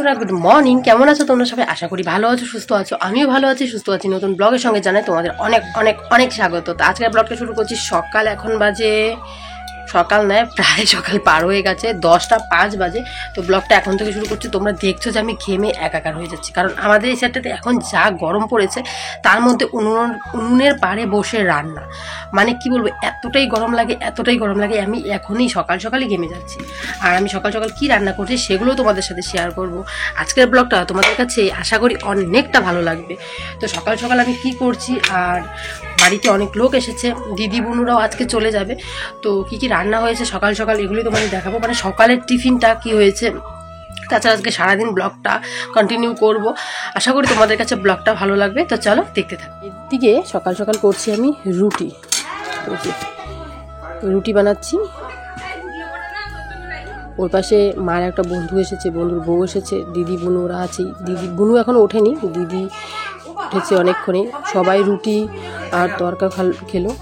বন্ধুরা, good morning. কেমন আছো তোমরা সবাই? আশা করি ভালো আছো, সুস্থ আছো। আমিও ভালো আছি, সুস্থ আছি। নতুন ব্লগের সঙ্গে জানাই তোমাদের অনেক অনেক অনেক স্বাগত। তো আজকের ব্লগটা শুরু করছি সকাল। এখন বাজে সকাল নয়, প্রায় সকাল পার হয়ে গেছে, 10টা 5 বাজে। তো ব্লগটা এখন থেকে শুরু করছি। তোমরা দেখছো যে আমি ঘেমে একাকার হয়ে যাচ্ছি, কারণ আমাদের এই সাইডটাতে এখন যা গরম পড়েছে, তার মধ্যে উনুনের পাড়ে বসে রান্না, মানে কি বলবো, এতটাই গরম লাগে, এতটাই গরম লাগে। আমি এখনই সকাল সকালই ঘেমে যাচ্ছি। আর আমি সকাল সকাল কি রান্না করছি সেগুলো তোমাদের সাথে শেয়ার করব। আজকের ব্লগটা তোমাদের কাছে আশা করি অনেকটা ভালো লাগবে। তো সকাল সকাল আমি কি করছি, আর বাড়িতে অনেক লোক এসেছে, দিদি বোনুরাও আজকে চলে যাবে। তো কি কি রান্না হয়েছে সকাল সকাল এগুলোই তোমাদের দেখাবো, মানে সকালের টিফিনটা কি হয়েছে। তাছাড়া আজকে সারাদিন ব্লগটা কন্টিনিউ করব। আশা করি তোমাদের কাছে ব্লগটা ভালো লাগবে। তো চলো দেখতে থাকি। এদিকে সকাল সকাল করছি আমি রুটি বানাচ্ছি। ওর পাশে মার একটা বন্ধু এসেছে, বন্ধুর বউ এসেছে, দিদি বোনু ওরা আছেই। দিদি বোনু এখন ওঠেনি, দিদি উঠেছে অনেকক্ষণে। সবাই রুটি আর তরকা খেলো।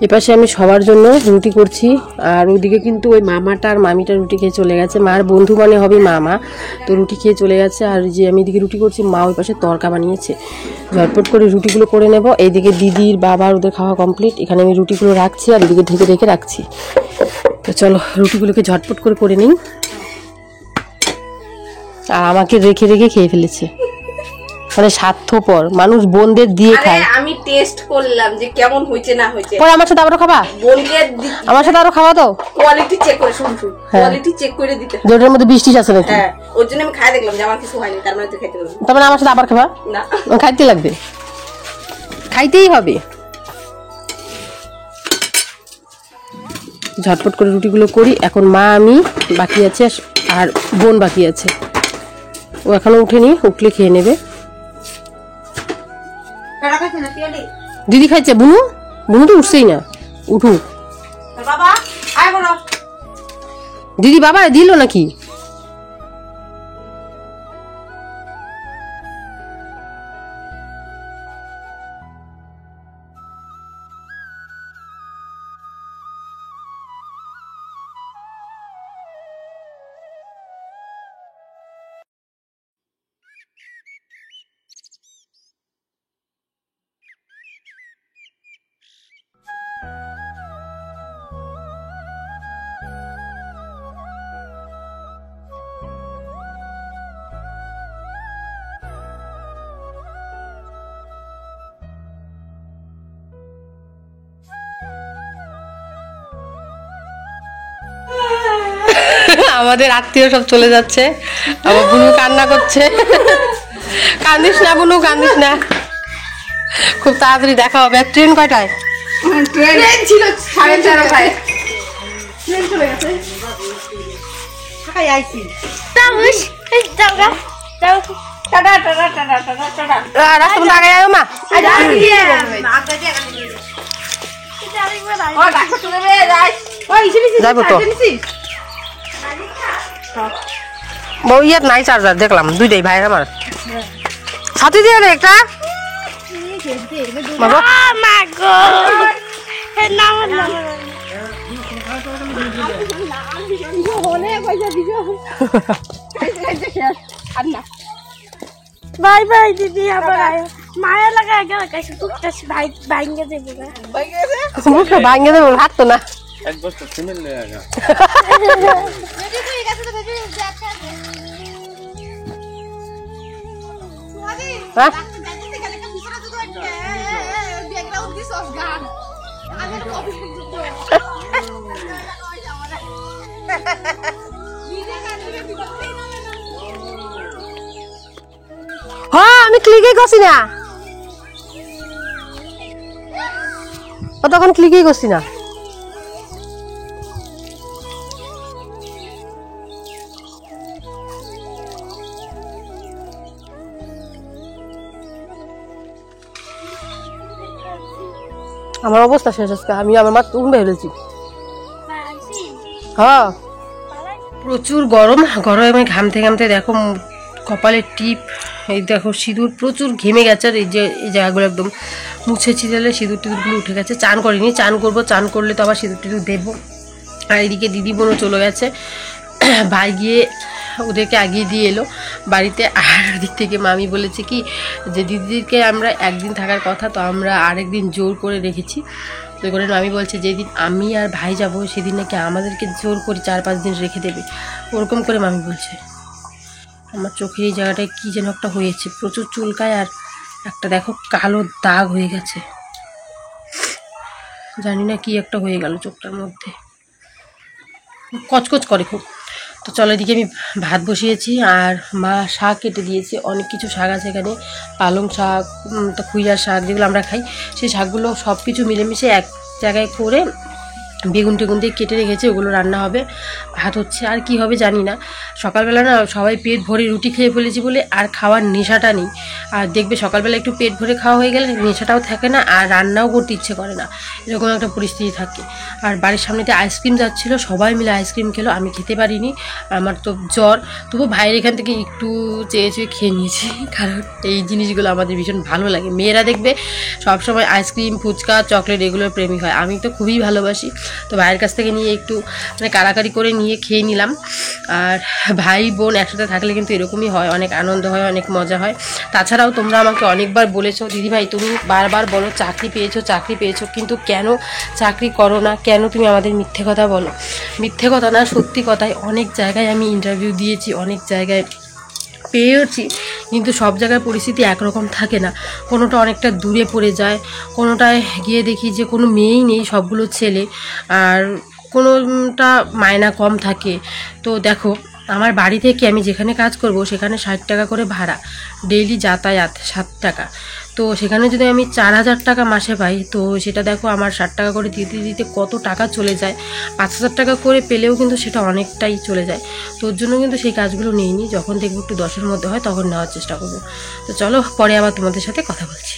এপাশে আমি সবার জন্য রুটি করছি, আর ওদিকে কিন্তু ওই মামাটা আর মামিটা রুটি খেয়ে চলে গেছে। মার বন্ধু মানে হবে মামা, তো রুটি খেয়ে চলে গেছে। আর যে আমি এদিকে রুটি করছি, মা ওই পাশে তরকা বানিয়েছে। ঝটপট করে রুটিগুলো করে নেব। এইদিকে দিদির বাবার ওদের খাওয়া কমপ্লিট। এখানে আমি রুটিগুলো রাখছি আর এদিকে ঢেকে রেখে রাখছি। তো চলো রুটিগুলোকে ঝটপট করে নিই। আর আমাকে রেখে রেখে খেয়ে ফেলেছে, মানে স্বার্থপর মানুষ। বোনদের দিয়ে খায়। আমি টেস্ট করলাম যে কেমন হয়েছে না হয়েছে। পরে আমার সাথে আরো খাবা? বোনকে আমার সাথে আরো খাওয়া দাও। কোয়ালিটি চেক করে, শুন কোয়ালিটি চেক করে দিতে হয়। যেটার মধ্যে বৃষ্টি আছে নাকি? হ্যাঁ, ওর জন্য আমি খাই দেখলাম যে আমার কিছু হয়নি, তার মানে তুই খাইতে পারবি। তার মানে আমার সাথে আবার খাবা না? খাইতে লাগবে, খাইতেই হবে। ঝটপট করে রুটিগুলো করি। এখন মা আমি বাকি আছে, আর বোন বাকি আছে। ও এখনো উঠেনি, উঠলে খেয়ে নেবে। দিদি খাইছে, বুনু বুনু তো উঠছেই না। উঠুক বাবা, আয় বলো। দিদি বাবা দিল নাকি? আমাদের আত্মীয় সব চলে যাচ্ছে। আমার বুনু কান্না করছে। কান্দিস না বুনু, কান্দিস না, খুব তাড়াতাড়ি দেখা হবে। ট্রেন কয়টায়? ট্রেন ছিল 4:30টায়। ট্রেন চলে গেছে। ঢাকায় আইছি। তামুস এই দাওগা দাও। Tata tata tata tata tata. রাস্তা মধ্যে আগে আয়ো মা। আগে দিয়ে আগে দিয়ে আগে দিয়ে। এটা আরেকবার আই। ও ডাক্তার চলে রে যাই। ওই ইসিনি যাবো তো। বউ ইয়ার নাই চার্জার, দেখলাম দুইটাই ভাইয়ের আমার সাথে দিয়ে রে একটা। বাবা মা গো নাম নাম হলে পয়সা দিও। বাই বাই দিদি, আবার আয়। মায়া লাগা গেল কাছে টুকটাস ভাই ভাঙ্গে দেবে না। ভাঙ্গে দেবো, হাত তো না। এক বস্তা সিমেন্ট নিয়ে আগা। রেডি হয়ে গেছে তো বেবি, যাচ্ছে। হ্যাঁ হ্যাঁ, আমি ক্লিকই করছি না, তখন ক্লিকই করছি না। আমার অবস্থা শেষ আজকে, আমি আমার মা তুমি ফেলেছি। হ্যাঁ প্রচুর গরম, গরমে ঘামতে ঘামতে দেখো কপালের টিপ, এই দেখো সিঁদুর প্রচুর ঘেমে গেছে। আর এই যে এই জায়গাগুলো একদম মুছে ছিটালে সিঁদুর টিঁদুরগুলো উঠে গেছে। চান করিনি, চান করবো, চান করলে তো আবার সিঁদুর টিঁদুর দেবো। আর এদিকে দিদি বোনও চলে গেছে, ভাই গিয়ে ওদেরকে আগিয়ে দিয়ে এলো বাড়িতে। আর ওদিক থেকে মামি বলেছে কি যে দিদিকে আমরা একদিন থাকার কথা, তো আমরা আরেকদিন জোর করে রেখেছি। তো করে মামি বলছে যেদিন আমি আর ভাই যাব সেদিন নাকি আমাদেরকে জোর করে 4-5 দিন রেখে দেবে, ওরকম করে মামি বলছে। আমার চোখের এই জায়গাটায় কী যেন একটা হয়েছে, প্রচুর চুলকায়। আর একটা দেখো কালো দাগ হয়ে গেছে, জানি না কি একটা হয়ে গেল চোখটার মধ্যে, কচকচ করে খুব। তো চলো এদিকে আমি ভাত বসিয়েছি, আর মা শাক কেটে দিয়েছে, অনেক কিছু শাক আছে এখানে, পালং শাক, তো খুইয়ার শাক যেগুলো আমরা খাই, সেই শাকগুলো সব কিছু মিলেমিশে এক জায়গায় করে বেগুন টেগুন দিয়ে কেটে রেখেছে, ওগুলো রান্না হবে। ভাত হচ্ছে, আর কি হবে জানি না। সকালবেলা না সবাই পেট ভরে রুটি খেয়ে ফেলেছি বলে আর খাওয়ার নেশাটা নেই। আর দেখবে সকালবেলা একটু পেট ভরে খাওয়া হয়ে গেলে নেশাটাও থাকে না, আর রান্নাও করতে ইচ্ছে করে না, এরকম একটা পরিস্থিতি থাকে। আর বাড়ির সামনেতে আইসক্রিম যাচ্ছিলো, সবাই মিলে আইসক্রিম খেলো, আমি খেতে পারিনি, আমার তো জ্বর। তবু ভাইয়ের এখান থেকে একটু চেয়ে চেয়ে খেয়ে নিয়েছি, কারণ এই জিনিসগুলো আমাদের ভীষণ ভালো লাগে। মেয়েরা দেখবে সবসময় আইসক্রিম, ফুচকা, চকলেট এগুলোর প্রেমী হয়, আমি তো খুবই ভালোবাসি। তো ভাইয়ের কাছ থেকে নিয়ে একটু মানে কাড়াকাড়ি করে নিয়ে খেয়ে নিলাম। আর ভাই বোন একসাথে থাকলে কিন্তু এরকমই হয়, অনেক আনন্দ হয়, অনেক মজা হয়। তাছাড়াও তোমরা আমাকে অনেকবার বলেছো দিদিভাই তুমি বারবার বলো চাকরি পেয়েছো, চাকরি পেয়েছো, কিন্তু কেন চাকরি করো না, কেন তুমি আমাদের মিথ্যে কথা বলো। মিথ্যে কথা না, সত্যি কথাই। অনেক জায়গায় আমি ইন্টারভিউ দিয়েছি, অনেক জায়গায় পেয়েছি, কিন্তু সব জায়গায় পরিস্থিতি একরকম থাকে না। কোনোটা অনেকটা দূরে পড়ে যায়, কোনোটায় গিয়ে দেখি যে কোনো মেয়েই নেই, সবগুলো ছেলে, আর কোনোটা মায়না কম থাকে। তো দেখো আমার বাড়ি থেকে আমি যেখানে কাজ করব সেখানে 60 টাকা করে ভাড়া, ডেইলি যাতায়াত 7 টাকা। তো সেখানে যদি আমি 4000 টাকা মাসে পাই, তো সেটা দেখো আমার 60 টাকা করে দিতে দিতে কত টাকা চলে যায়। 5000 টাকা করে পেলেও কিন্তু সেটা অনেকটাই চলে যায়। তোর জন্য কিন্তু সেই কাজগুলো নিইনি, যখন দেখবো একটু 10-এর মধ্যে হয় তখন নেওয়ার চেষ্টা করবো। তো চলো পরে আবার তোমাদের সাথে কথা বলছি।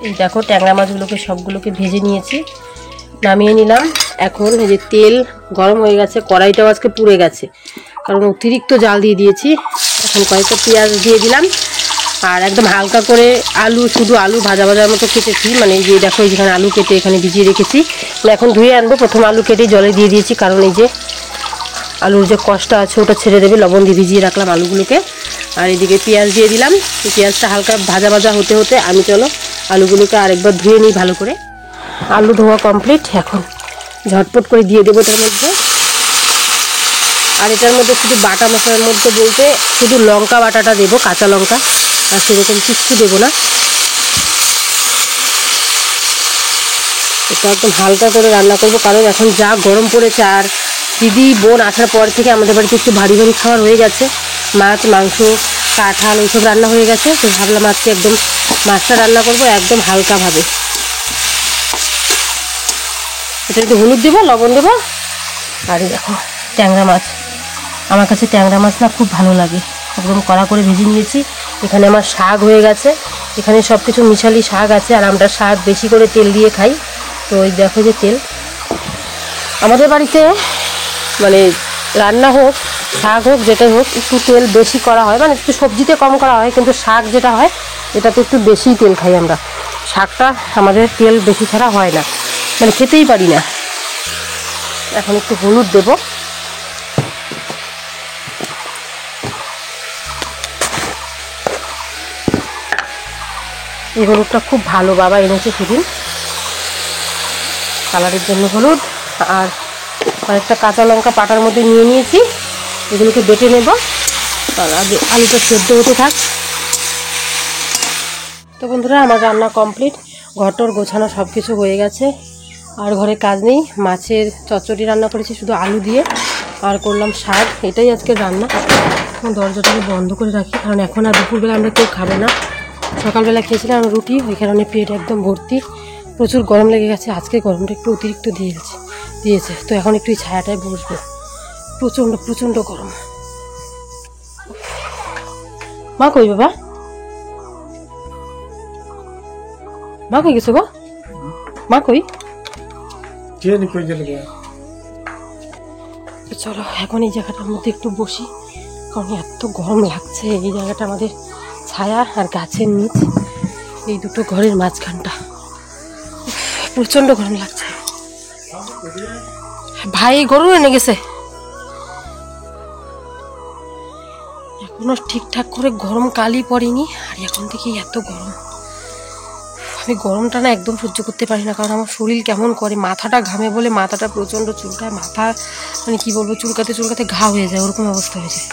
এই দেখো ট্যাংরা মাছগুলোকে সবগুলোকে ভেজে নিয়েছি, নামিয়ে নিলাম। এখন এই যে তেল গরম হয়ে গেছে, কড়াইটাও আজকে পুড়ে গেছে কারণ অতিরিক্ত জাল দিয়ে দিয়েছি। এখন কয়েকটা পেঁয়াজ দিয়ে দিলাম, আর একদম হালকা করে আলু, শুধু আলু ভাজা ভাজার মতো কেটেছি, মানে এই যে দেখো যেখানে আলু কেটে এখানে ভিজিয়ে রেখেছি, এখন ধুয়ে আনবো। প্রথম আলু কেটে জলে দিয়ে দিয়েছি, কারণ এই যে আলুর যে কষটা আছে ওটা ছেড়ে দেবে, লবণ দিয়ে ভিজিয়ে রাখলাম আলুগুলোকে। আর এদিকে পেঁয়াজ দিয়ে দিলাম, পেঁয়াজটা হালকা ভাজা ভাজা হতে হতে আমি চলো আলুগুলোকে আরেকবার ধুয়ে নিই ভালো করে। আলু ধোয়া কমপ্লিট, এখন ঝটপট করে দিয়ে দেবো এটার মধ্যে। আর এটার মধ্যে শুধু বাটা মশলার মধ্যে বলতে শুধু লঙ্কা বাটাটা দেবো, কাঁচা লঙ্কা, আর সেরকম কিচ্ছু দেবো না। এটা একদম হালকা করে রান্না করবো, কারণ এখন যা গরম পড়েছে। আর দিদি বোন আসার পর থেকে আমাদের বাড়িতে একটু ভারী ভারী খাবার হয়ে গেছে, মাছ, মাংস, কাঁঠাল এইসব রান্না হয়ে গেছে। তো ভাবলাম আজকে একদম মাছটা রান্না করবো একদম হালকাভাবে। এটা একটু হলুদ দেবো, লবণ দেবো। আর দেখো ট্যাংরা মাছ, আমার কাছে ট্যাংরা মাছ না খুব ভালো লাগে, একদম কড়া করে ভেজে নিয়েছি। এখানে আমার শাক হয়ে গেছে, এখানে সব কিছু মিশালি শাক আছে, আর আমরা শাক বেশি করে তেল দিয়ে খাই। তো ওই দেখো যে তেল আমাদের বাড়িতে মানে রান্না হোক, শাক হোক, যেটাই হোক, একটু তেল বেশি করা হয়, মানে একটু সবজিতে কম করা হয়, কিন্তু শাক যেটা হয় এটাতে একটু বেশি তেল খাই আমরা। শাকটা আমাদের তেল বেশি ছাড়া হয় না, মানে খেতেই পারি না। এখন একটু হলুদ দেব, এই হলুদটা খুব ভালো, বাবা এনেছে সেদিন কালারের জন্য হলুদ। আর কয়েকটা কাঁচা লঙ্কা পাটার মধ্যে নিয়ে নিয়েছি, এগুলোকে বেটে নেব। আর আগে আলুটা সেদ্ধ হতে থাক। তো বন্ধুরা আমার রান্না কমপ্লিট, ঘরটর গোছানো সব কিছু হয়ে গেছে। আর ঘরে কাজ নেই, মাছের চচ্চড়ি রান্না করেছি শুধু আলু দিয়ে, আর করলাম শাক, এটাই আজকে রান্না। দরজাটাকে বন্ধ করে রাখি, কারণ এখন আর দুপুরবেলা আমরা কেউ খাবো না। সকালবেলা খেয়েছিলাম রুটি, ওই কারণে পেট একদম ভর্তি, প্রচুর গরম লেগে গেছে। আজকে গরমটা একটু অতিরিক্ত দিয়েছে, তো এখন একটু ছায়াটায় বসবো। প্রচণ্ড প্রচণ্ড গরম। মা কই বাবা? মা কই গেছো গো? মা কই? চলো এখন এই জায়গাটার মধ্যে একটু বসি, কারণ এত গরম লাগছে। এই জায়গাটা আমাদের ছায়া আর গাছের নিচ, এই দুটো ঘরের মাঝখানটা প্রচণ্ড গরম লাগছে। ভাই গরু এনে গেছে, এখনো ঠিকঠাক করে গরম কালই পড়েনি, আর এখন থেকেই এত গরম। আমি গরমটা না একদম সহ্য করতে পারি না, কারণ আমার শরীর কেমন করে, মাথাটা ঘামে বলে মাথাটা প্রচণ্ড চুলকায়, মাথা মানে কি বলবো, চুলকাতে চুলকাতে ঘা হয়ে যায়, ওরকম অবস্থা হয়ে যায়।